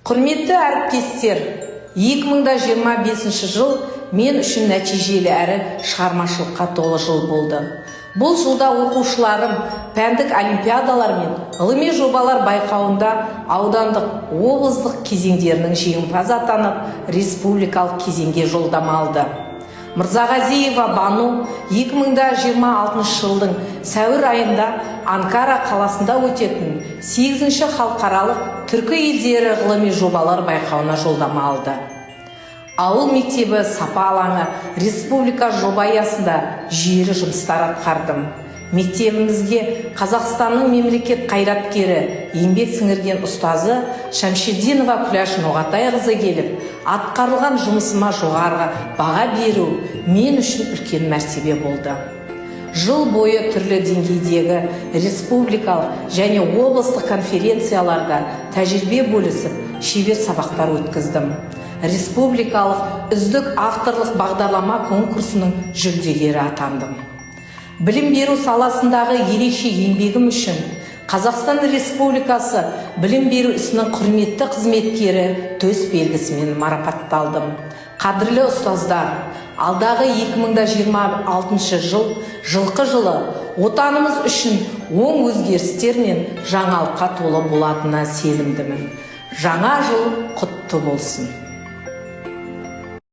Құрметті әріптестер, 2025 жыл мен үшін нәтижелі әрі шығармашылыққа толы жыл болды. Бұл жылда оқушыларым пәндік олимпиадалар мен ғылыми жобалар байқауында аудандық, облыстық кезеңдерінің жеңімпазы атанып, республикалық кезеңге жолдама алды. Мырзағазиева Бану 2026 жылдың сәуір айында Анкара қаласында өтетін 8-ші халықаралық түркі елдері ғылыми жобалар байқауына жолдама алды. Ауыл мектебі сапа алаңы республика жоба аясында жүйелі жұмыстар атқардым. Мектебімізге Қазақстанның мемлекет қайраткері, еңбек сіңірген ұстазы Шамшидинова Күләш Ноғатайқызы келіп, атқарылған жұмысыма жоғары баға беру мен үшін үлкен мәртебе болды. Жыл бойы түрлі деңгейдегі республикалық және облыстық конференцияларда тәжірибе бөлісіп, шебер сабақтар өткіздім. Республикалық үздік авторлық бағдарлама конкурсының жүлдегері атандым. Білім беру саласындағы ерекше еңбегім үшін Қазақстан Республикасы білім беру ісінің құрметті қызметкері төс белгісімен марапатталдым. Қадірлі ұстаздар, алдағы 2026 жыл, жылқы жылы отанымыз үшін оң өзгерістер мен жаңалыққа толы болатынына сенімдімін. Жаңа жыл құтты болсын.